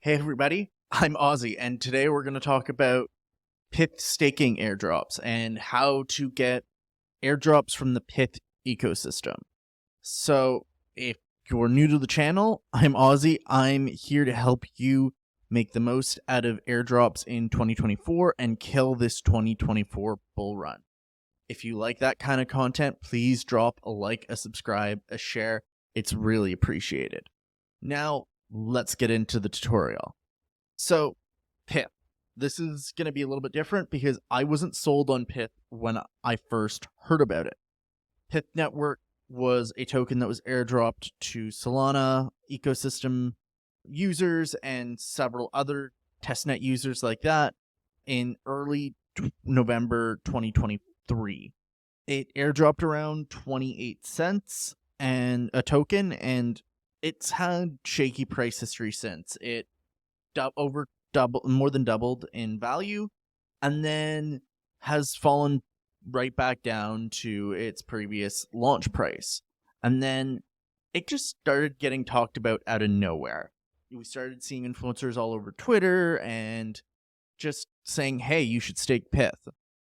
Hey everybody, I'm Aussie, and today we're going to talk about PYTH staking airdrops and how to get airdrops from the PYTH ecosystem. So, if you're new to the channel, I'm Aussie. I'm here to help you make the most out of airdrops in 2024 and kill this 2024 bull run. If you like that kind of content, please drop a like, a subscribe, a share. It's really appreciated. Now, let's get into the tutorial. So, PYTH. This is going to be a little bit different because I wasn't sold on PYTH when I first heard about it. PYTH Network was a token that was airdropped to Solana ecosystem users and several other testnet users like that in early November 2023. It airdropped around 28 cents and a token, and it's had shaky price history since. It more than doubled in value, and then has fallen right back down to its previous launch price. And then it just started getting talked about out of nowhere. We started seeing influencers all over Twitter and just saying, hey, you should stake PYTH.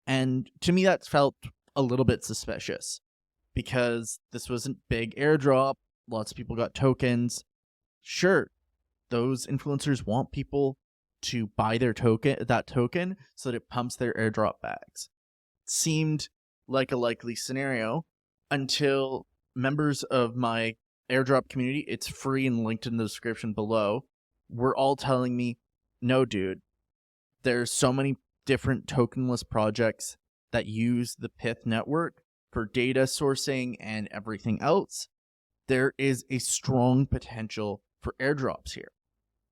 And to me, that felt a little bit suspicious because this wasn't big airdrop. Lots of people got tokens. Sure, those influencers want people to buy that token so that it pumps their airdrop bags. Seemed like a likely scenario until members of my airdrop community, it's free and linked in the description below, were all telling me, no dude, there's so many different tokenless projects that use the PYTH network for data sourcing and everything else. There is a strong potential for airdrops here.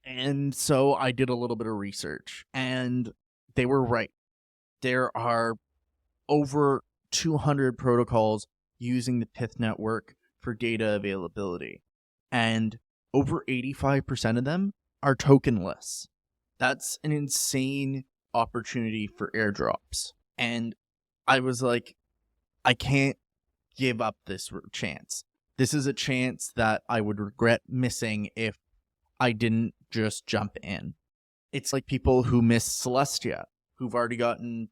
And so I did a little bit of research, and they were right. There are over 200 protocols using the PYTH network for data availability, and over 85% of them are tokenless. That's an insane opportunity for airdrops. And I was like, I can't give up this chance. This is a chance that I would regret missing if I didn't just jump in. It's like people who miss Celestia, who've already gotten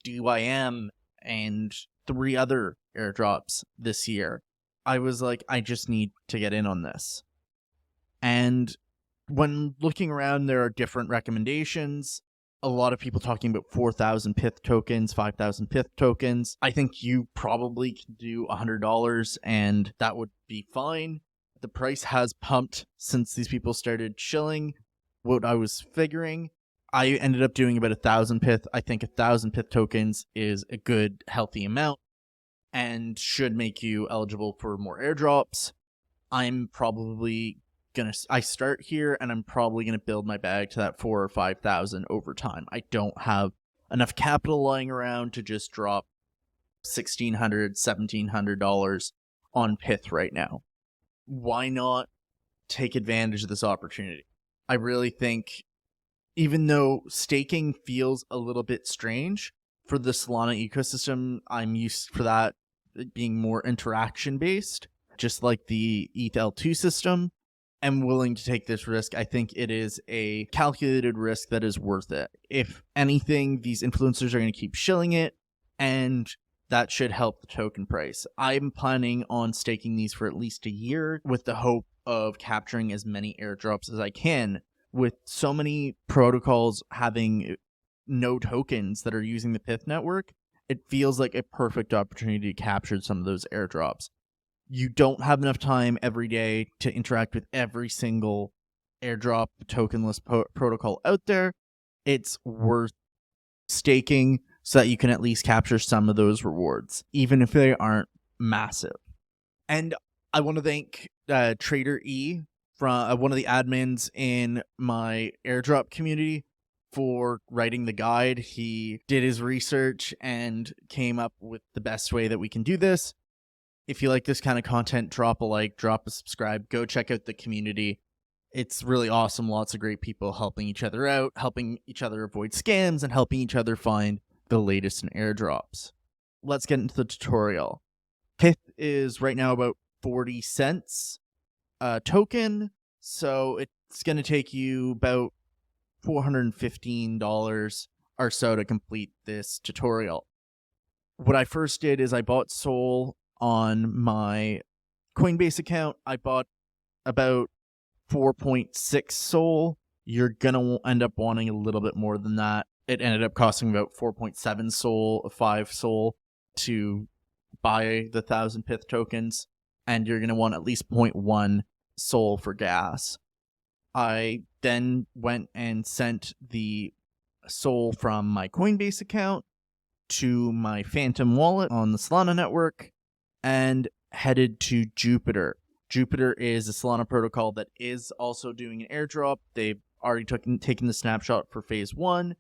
DYM and 3 other airdrops this year. I was like, I just need to get in on this. And when looking around, there are different recommendations. A lot of people talking about 4,000 PYTH tokens, 5,000 PYTH tokens. I think you probably can do $100 and that would be fine. The price has pumped since these people started chilling. What I was figuring, I ended up doing about 1,000 PYTH. I think 1,000 PYTH tokens is a good, healthy amount and should make you eligible for more airdrops. I'm probably I start here and I'm probably gonna build my bag to that 4,000 or 5,000 over time. I don't have enough capital lying around to just drop $1,600, $1,700 on PYTH right now. Why not take advantage of this opportunity? I really think, even though staking feels a little bit strange for the Solana ecosystem, I'm used for that being more interaction based, just like the ETH L2 system. I'm willing to take this risk. I think it is a calculated risk that is worth it. If anything, these influencers are going to keep shilling it, and that should help the token price. I'm planning on staking these for at least a year with the hope of capturing as many airdrops as I can. With so many protocols having no tokens that are using the PYTH network, it feels like a perfect opportunity to capture some of those airdrops. You don't have enough time every day to interact with every single airdrop tokenless protocol out there. It's worth staking so that you can at least capture some of those rewards, even if they aren't massive. And I want to thank Trader E, from one of the admins in my airdrop community, for writing the guide. He did his research and came up with the best way that we can do this. If you like this kind of content, drop a like, drop a subscribe, go check out the community. It's really awesome. Lots of great people helping each other out, helping each other avoid scams, and helping each other find the latest in airdrops. Let's get into the tutorial. PYTH is right now about 40 cents a token, so it It's going to take you about $415 or so to complete this tutorial. What I first did is I bought Sol on my Coinbase account. I bought about 4.6 Sol. You're going to end up wanting a little bit more than that. It ended up costing about 4.7 Sol, 5 Sol to buy the 1,000 PYTH tokens. And you're going to want at least 0.1 Sol for gas. I then went and sent the Sol from my Coinbase account to my Phantom wallet on the Solana network and headed to Jupiter. Jupiter is a Solana protocol that is also doing an airdrop. They've already taken the snapshot for phase 1,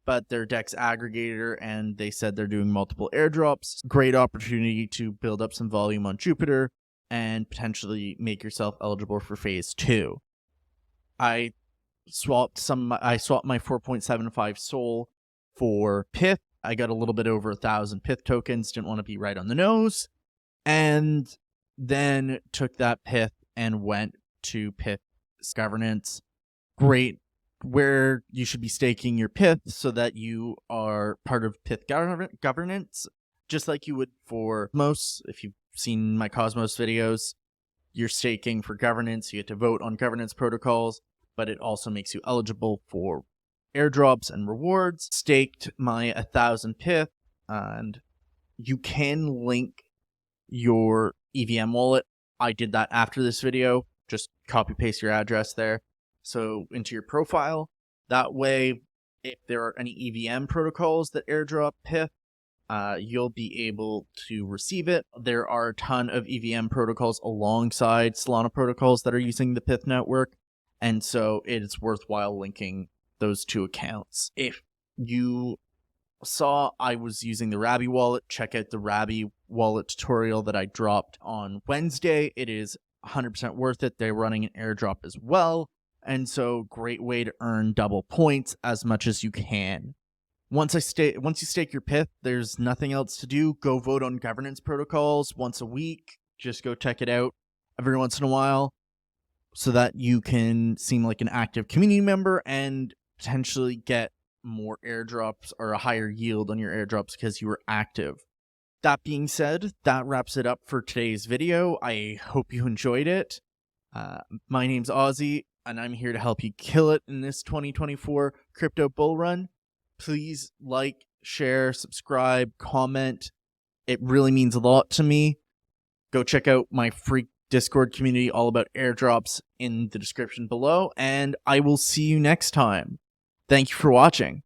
but they're DEX aggregator, and they said they're doing multiple airdrops. Great opportunity to build up some volume on Jupiter and potentially make yourself eligible for phase 2. I swapped my 4.75 Sol for PYTH. I got a little bit over 1,000 PYTH tokens. Didn't want to be right on the nose. And then took that PYTH and went to PYTH's governance. Great, where you should be staking your PYTH so that you are part of PYTH governance, just like you would for Cosmos. If you've seen my Cosmos videos, you're staking for governance. You get to vote on governance protocols, but it also makes you eligible for airdrops and rewards. Staked my 1,000 PYTH, and you can link your EVM wallet. I did that after this video. Just copy paste your address there. So into your profile. That way, if there are any EVM protocols that airdrop PYTH, you'll be able to receive it. There are a ton of EVM protocols alongside Solana protocols that are using the PYTH network, and so it's worthwhile linking those two accounts. If you saw I was using the Rabby wallet, check out the Rabby wallet tutorial that I dropped on Wednesday. It is 100% worth it. They're running an airdrop as well, and so great way to earn double points as much as you can. Once you stake your PYTH, there's nothing else to do. Go vote on governance protocols once a week. Just go check it out every once in a while so that you can seem like an active community member and potentially get more airdrops or a higher yield on your airdrops because you were active. That being said, that wraps it up for today's video. I hope you enjoyed it. My name's Aussie, and I'm here to help you kill it in this 2024 crypto bull run. Please like, share, subscribe, comment. It really means a lot to me. Go check out my free Discord community all about airdrops in the description below, and I will see you next time. Thank you for watching.